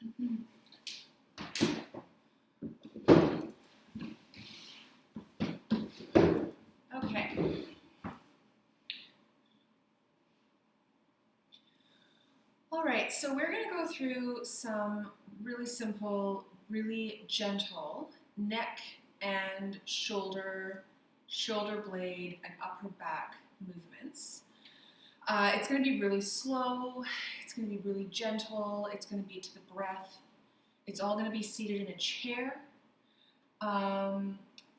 Okay. All right, so we're going to go through some really simple, really gentle neck and shoulder blade, and upper back movements. It's going to be really slow, it's going to be really gentle, it's going to be to the breath. It's all going to be seated in a chair. And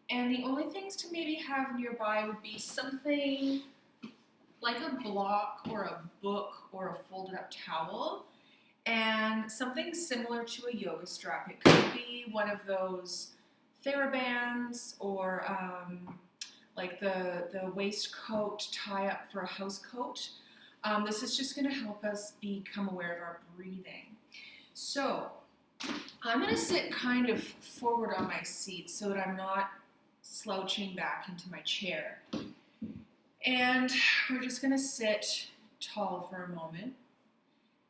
the only things to maybe have nearby would be something like a block or a book or a folded up towel, and something similar to a yoga strap. It could be one of those TheraBands or like the waistcoat tie up for a house coat. This is just going to help us become aware of our breathing. So I'm going to sit kind of forward on my seat so that I'm not slouching back into my chair. And we're just going to sit tall for a moment.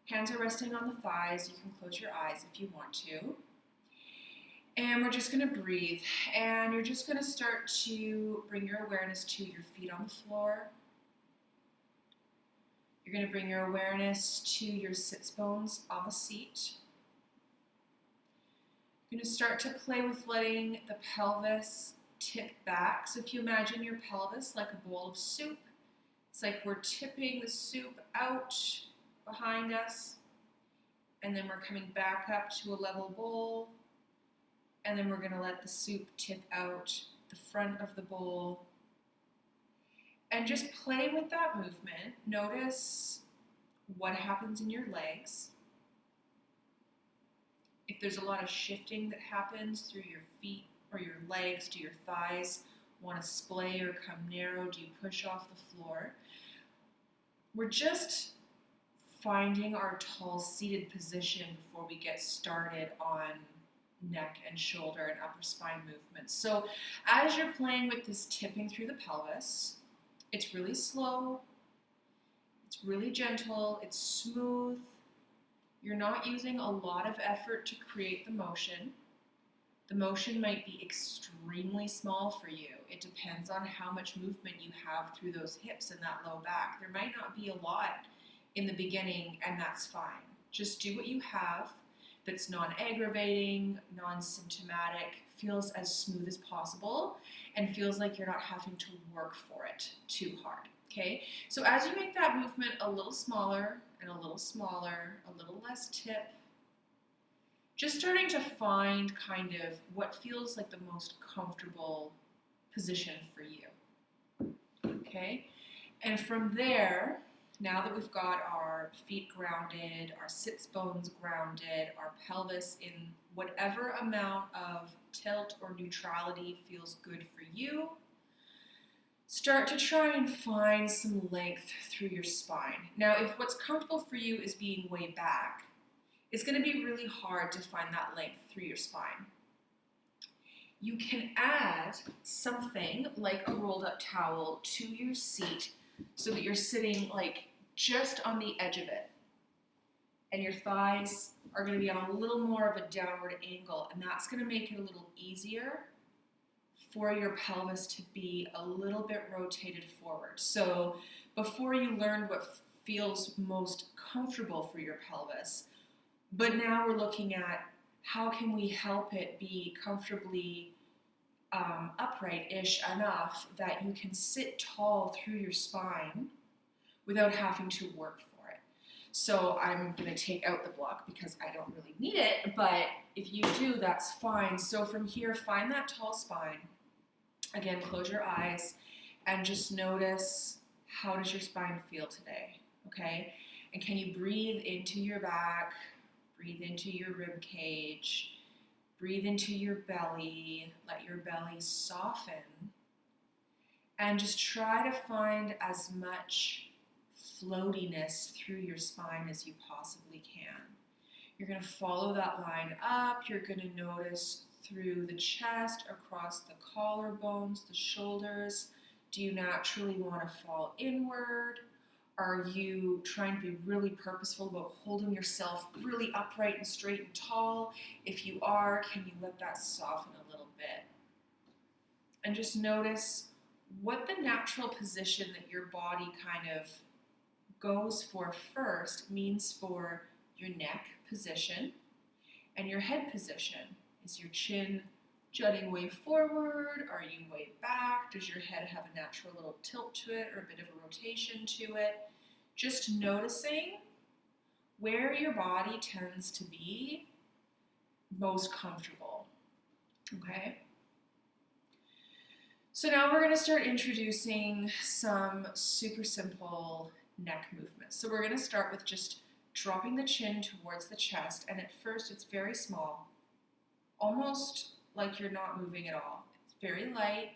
Hands are resting on the thighs. You can close your eyes if you want to. And we're just going to breathe. And you're just going to start to bring your awareness to your feet on the floor. You're going to bring your awareness to your sits bones on the seat. You're going to start to play with letting the pelvis tip back. So if you imagine your pelvis like a bowl of soup, it's like we're tipping the soup out behind us, and then we're coming back up to a level bowl, and then we're going to let the soup tip out the front of the bowl. And just play with that movement. Notice what happens in your legs. If there's a lot of shifting that happens through your feet or your legs, do your thighs want to splay or come narrow? Do you push off the floor? We're just finding our tall seated position before we get started on neck and shoulder and upper spine movements. So as you're playing with this tipping through the pelvis, it's really slow, it's really gentle, it's smooth. You're not using a lot of effort to create the motion. The motion might be extremely small for you. It depends on how much movement you have through those hips and that low back. There might not be a lot in the beginning, and that's fine. Just do what you have that's non-aggravating, non-symptomatic, feels as smooth as possible, and feels like you're not having to work for it too hard, okay? So as you make that movement a little smaller and a little smaller, a little less tip, just starting to find kind of what feels like the most comfortable position for you, okay? And from there, now that we've got our feet grounded, our sits bones grounded, our pelvis in whatever amount of tilt or neutrality feels good for you, start to try and find some length through your spine. Now, if what's comfortable for you is being way back, it's going to be really hard to find that length through your spine. You can add something like a rolled up towel to your seat so that you're sitting like just on the edge of it. And your thighs are going to be on a little more of a downward angle, and that's going to make it a little easier for your pelvis to be a little bit rotated forward. So before you learned what feels most comfortable for your pelvis, but now we're looking at how can we help it be comfortably upright-ish enough that you can sit tall through your spine without having to work for it. So I'm going to take out the block because I don't really need it, but if you do, that's fine. So from here, find that tall spine. Again, close your eyes and just notice, how does your spine feel today, okay? And can you breathe into your back, breathe into your rib cage, breathe into your belly, let your belly soften, and just try to find as much floatiness through your spine as you possibly can. You're going to follow that line up. You're going to notice through the chest, across the collarbones, the shoulders. Do you naturally want to fall inward? Are you trying to be really purposeful about holding yourself really upright and straight and tall? If you are, can you let that soften a little bit? And just notice what the natural position that your body kind of goes for first means for your neck position and your head position. Is your chin jutting way forward? Are you way back? Does your head have a natural little tilt to it or a bit of a rotation to it? Just noticing where your body tends to be most comfortable, okay? So now we're going to start introducing some super simple neck movements. So we're going to start with just dropping the chin towards the chest, and at first it's very small, almost like you're not moving at all. It's very light.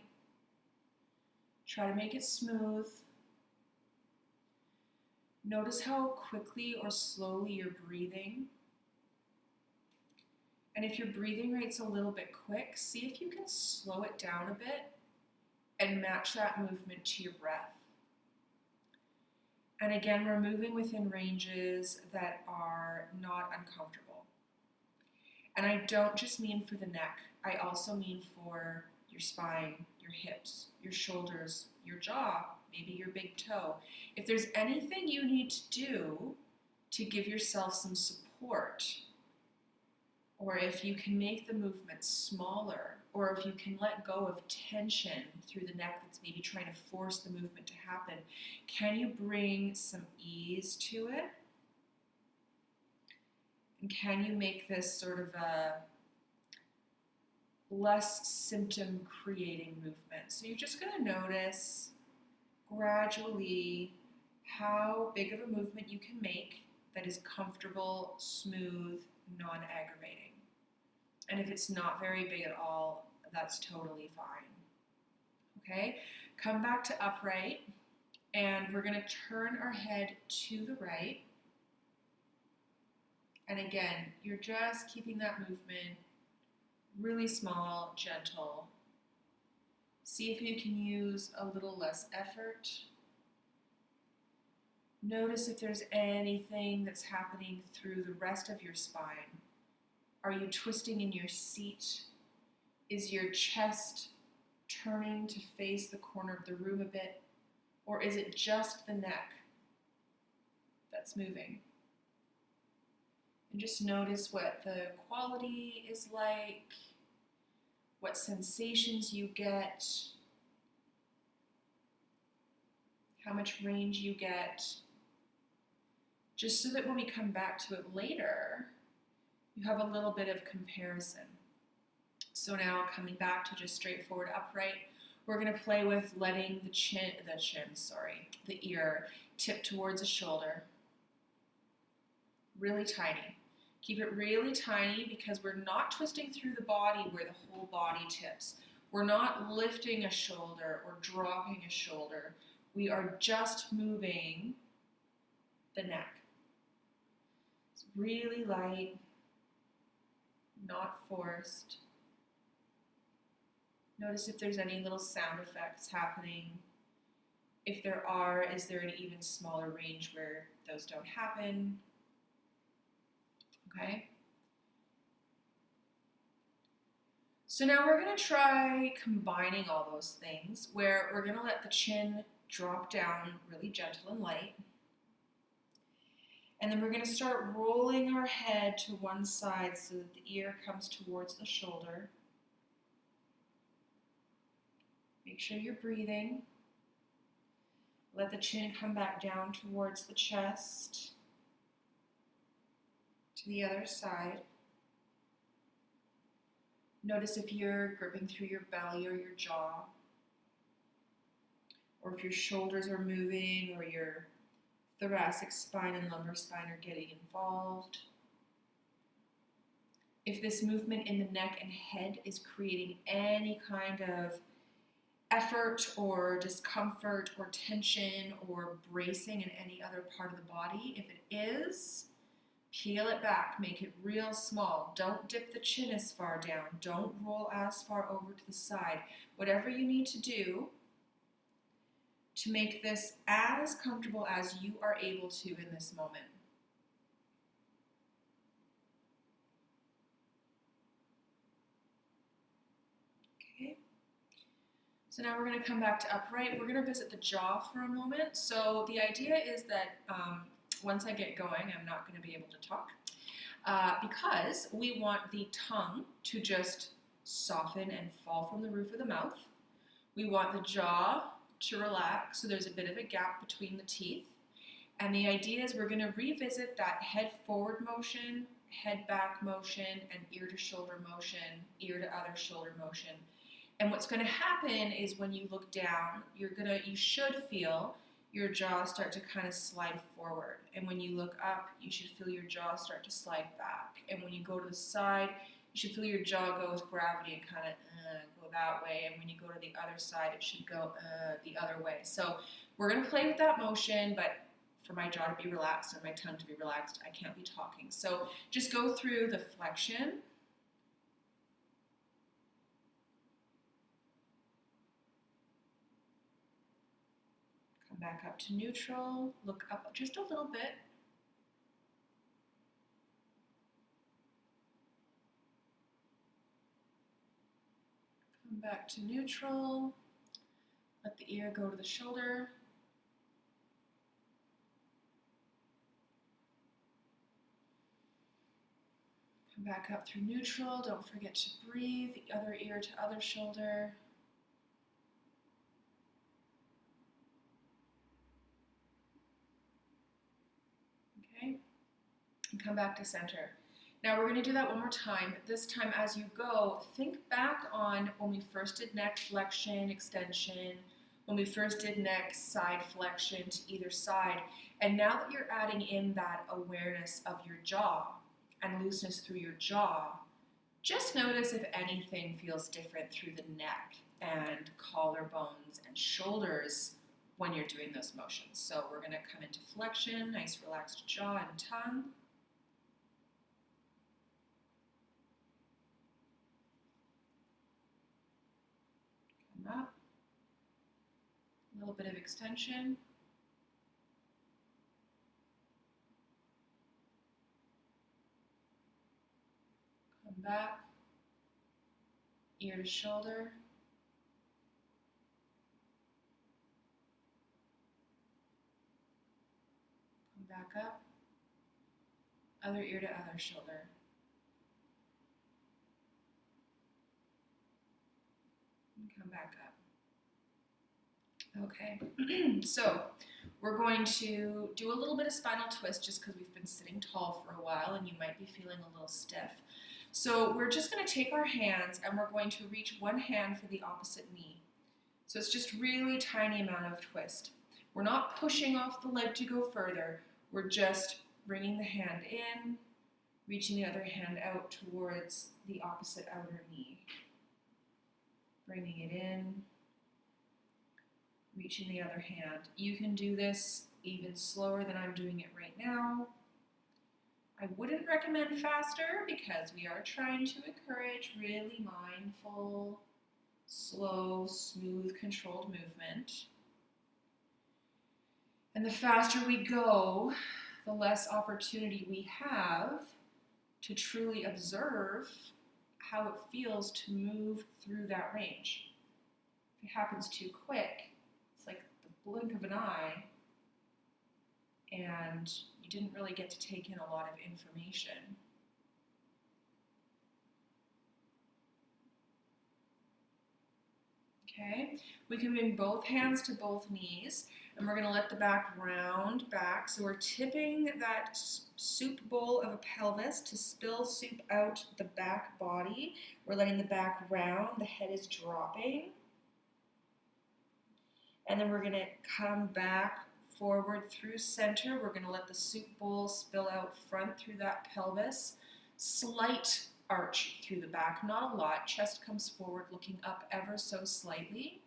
Try to make it smooth. Notice how quickly or slowly you're breathing. And if your breathing rate's a little bit quick, see if you can slow it down a bit and match that movement to your breath. And again, we're moving within ranges that are not uncomfortable. And I don't just mean for the neck, I also mean for your spine, your hips, your shoulders, your jaw, maybe your big toe. If there's anything you need to do to give yourself some support, or if you can make the movement smaller, or if you can let go of tension through the neck that's maybe trying to force the movement to happen, can you bring some ease to it? And can you make this sort of a less symptom creating movement? So you're just going to notice gradually how big of a movement you can make that is comfortable, smooth, non-aggravating. And if it's not very big at all, that's totally fine. Okay, come back to upright, and we're going to turn our head to the right. And again, you're just keeping that movement really small, gentle. See if you can use a little less effort. Notice if there's anything that's happening through the rest of your spine. Are you twisting in your seat? Is your chest turning to face the corner of the room a bit? Or is it just the neck that's moving? And just notice what the quality is like, what sensations you get, how much range you get, just so that when we come back to it later, you have a little bit of comparison. So now coming back to just straightforward upright, we're going to play with letting the ear tip towards the shoulder. Really tiny. Keep it really tiny because we're not twisting through the body where the whole body tips. We're not lifting a shoulder or dropping a shoulder. We are just moving the neck. It's really light, not forced. Notice if there's any little sound effects happening. If there are, is there an even smaller range where those don't happen? Okay. So now we're going to try combining all those things where we're going to let the chin drop down really gentle and light. And then we're going to start rolling our head to one side so that the ear comes towards the shoulder. Make sure you're breathing. Let the chin come back down towards the chest. To the other side. Notice if you're gripping through your belly or your jaw, or if your shoulders are moving or your thoracic spine and lumbar spine are getting involved. If this movement in the neck and head is creating any kind of effort or discomfort or tension or bracing in any other part of the body, if it is, peel it back, make it real small. Don't dip the chin as far down. Don't roll as far over to the side. Whatever you need to do to make this as comfortable as you are able to in this moment. Okay. So now we're going to come back to upright. We're going to visit the jaw for a moment. So the idea is that once I get going, I'm not going to be able to talk because we want the tongue to just soften and fall from the roof of the mouth. We want the jaw to relax, so there's a bit of a gap between the teeth. And the idea is we're going to revisit that head forward motion, head back motion, and ear to shoulder motion, ear to other shoulder motion. And what's going to happen is when you look down, you should feel your jaw start to kind of slide forward. And when you look up, you should feel your jaw start to slide back. And when you go to the side, you should feel your jaw go with gravity and kind of go that way. And when you go to the other side, it should go the other way. So we're going to play with that motion, but for my jaw to be relaxed and my tongue to be relaxed, I can't be talking. So just go through the flexion. Come back up to neutral. Look up just a little bit. Come back to neutral. Let the ear go to the shoulder. Come back up through neutral. Don't forget to breathe. The other ear to other shoulder. Okay. And come back to center. Now we're going to do that one more time. This time as you go, think back on when we first did neck flexion, extension, when we first did neck side flexion to either side. And now that you're adding in that awareness of your jaw and looseness through your jaw, just notice if anything feels different through the neck and collarbones and shoulders when you're doing those motions. So we're going to come into flexion, nice relaxed jaw and tongue. Come up. A little bit of extension. Come back. Ear to shoulder. Come back up. Other ear to other shoulder. And come back up. Okay, so we're going to do a little bit of spinal twist just because we've been sitting tall for a while and you might be feeling a little stiff. So we're just going to take our hands and we're going to reach one hand for the opposite knee. So it's just really tiny amount of twist. We're not pushing off the leg to go further. We're just bringing the hand in, reaching the other hand out towards the opposite outer knee. Bringing it in. Reaching the other hand. You can do this even slower than I'm doing it right now. I wouldn't recommend faster because we are trying to encourage really mindful, slow, smooth, controlled movement. And the faster we go, the less opportunity we have to truly observe how it feels to move through that range. If it happens too quick, like the blink of an eye, and you didn't really get to take in a lot of information. Okay, we can bring both hands to both knees, and we're going to let the back round back. So we're tipping that soup bowl of a pelvis to spill soup out the back body. We're letting the back round, the head is dropping. And then we're going to come back forward through center. We're going to let the soup bowl spill out front through that pelvis. Slight arch through the back, not a lot. Chest comes forward, looking up ever so slightly.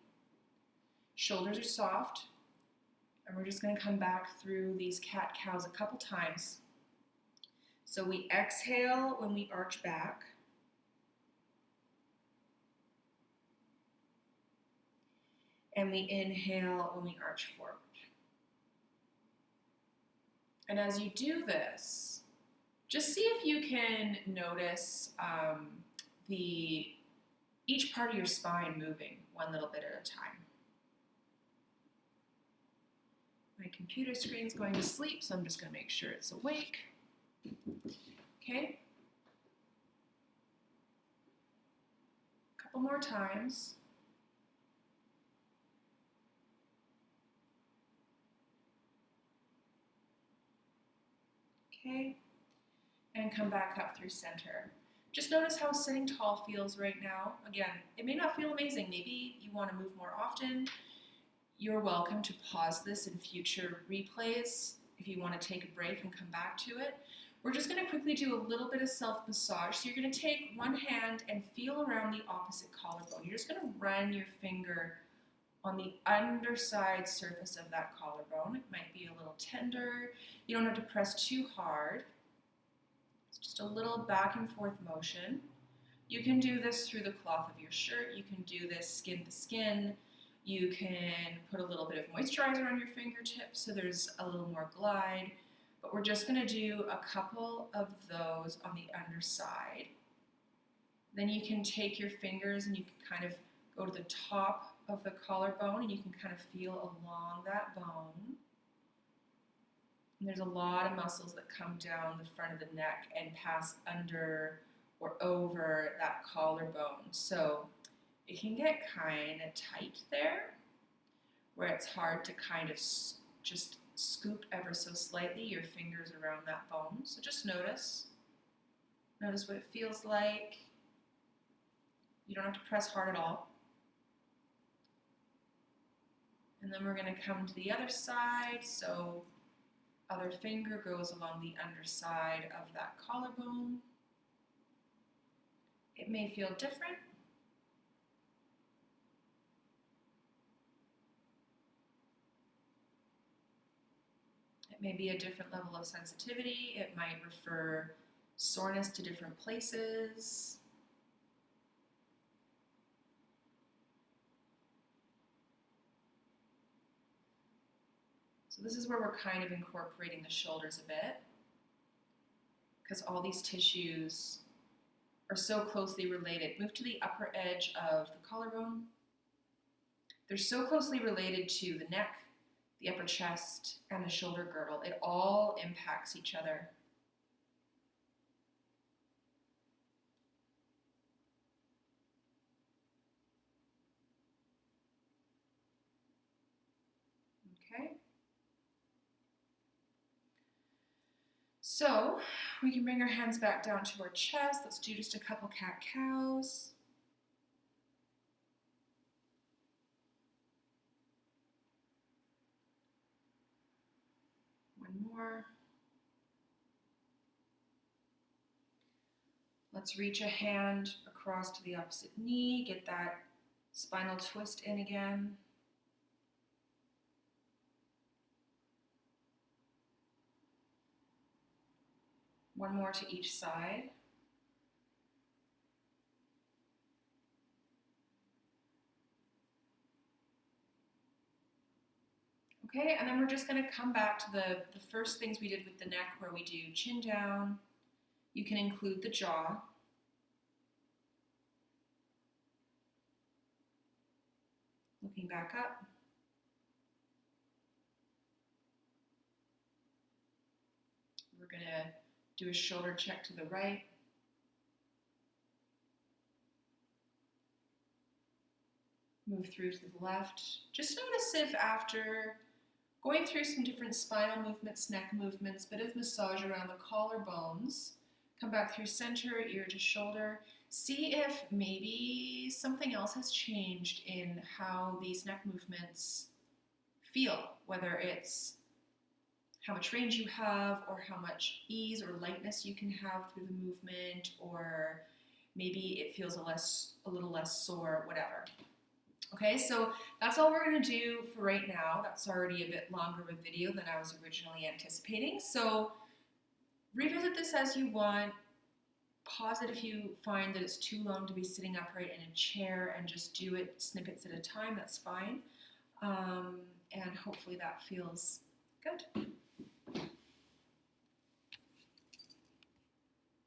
Shoulders are soft. And we're just going to come back through these cat-cows a couple times. So we exhale when we arch back. and we inhale when we arch forward. And as you do this, just see if you can notice each part of your spine moving one little bit at a time. My computer screen's going to sleep, so I'm just going to make sure it's awake. Okay. A couple more times. Okay. And come back up through center. Just notice how sitting tall feels right now. Again, it may not feel amazing. Maybe you want to move more often. You're welcome to pause this in future replays if you want to take a break and come back to it. We're just going to quickly do a little bit of self-massage. So you're going to take one hand and feel around the opposite collarbone. You're just going to run your finger on the underside surface of that collarbone. It might be a little tender. You don't have to press too hard. It's just a little back and forth motion. You can do this through the cloth of your shirt. You can do this skin to skin. You can put a little bit of moisturizer on your fingertips so there's a little more glide. But we're just going to do a couple of those on the underside. Then you can take your fingers and you can kind of go to the top of the collarbone and you can kind of feel along that bone. And there's a lot of muscles that come down the front of the neck and pass under or over that collarbone. So it can get kind of tight there, where it's hard to kind of just scoop ever so slightly your fingers around that bone. So just notice. Notice what it feels like. You don't have to press hard at all. And then we're going to come to the other side. So other finger goes along the underside of that collarbone. It may feel different. It may be a different level of sensitivity. It might refer soreness to different places. So this is where we're kind of incorporating the shoulders a bit, because all these tissues are so closely related. Move to the upper edge of the collarbone. They're so closely related to the neck, the upper chest, and the shoulder girdle. It all impacts each other. Okay. So we can bring our hands back down to our chest. Let's do just a couple cat-cows. One more. Let's reach a hand across to the opposite knee. Get that spinal twist in again. One more to each side. Okay, and then we're just going to come back to the first things we did with the neck, where we do chin down. You can include the jaw. Looking back up. We're going to do a shoulder check to the right. Move through to the left. Just notice if after going through some different spinal movements, neck movements, bit of massage around the collarbones, come back through center, ear to shoulder. See if maybe something else has changed in how these neck movements feel, whether it's how much range you have, or how much ease or lightness you can have through the movement, or maybe it feels a little less sore, whatever. Okay, so that's all we're going to do for right now. That's already a bit longer of a video than I was originally anticipating. So revisit this as you want. Pause it if you find that it's too long to be sitting upright in a chair and just do it snippets at a time. That's fine. And hopefully that feels good.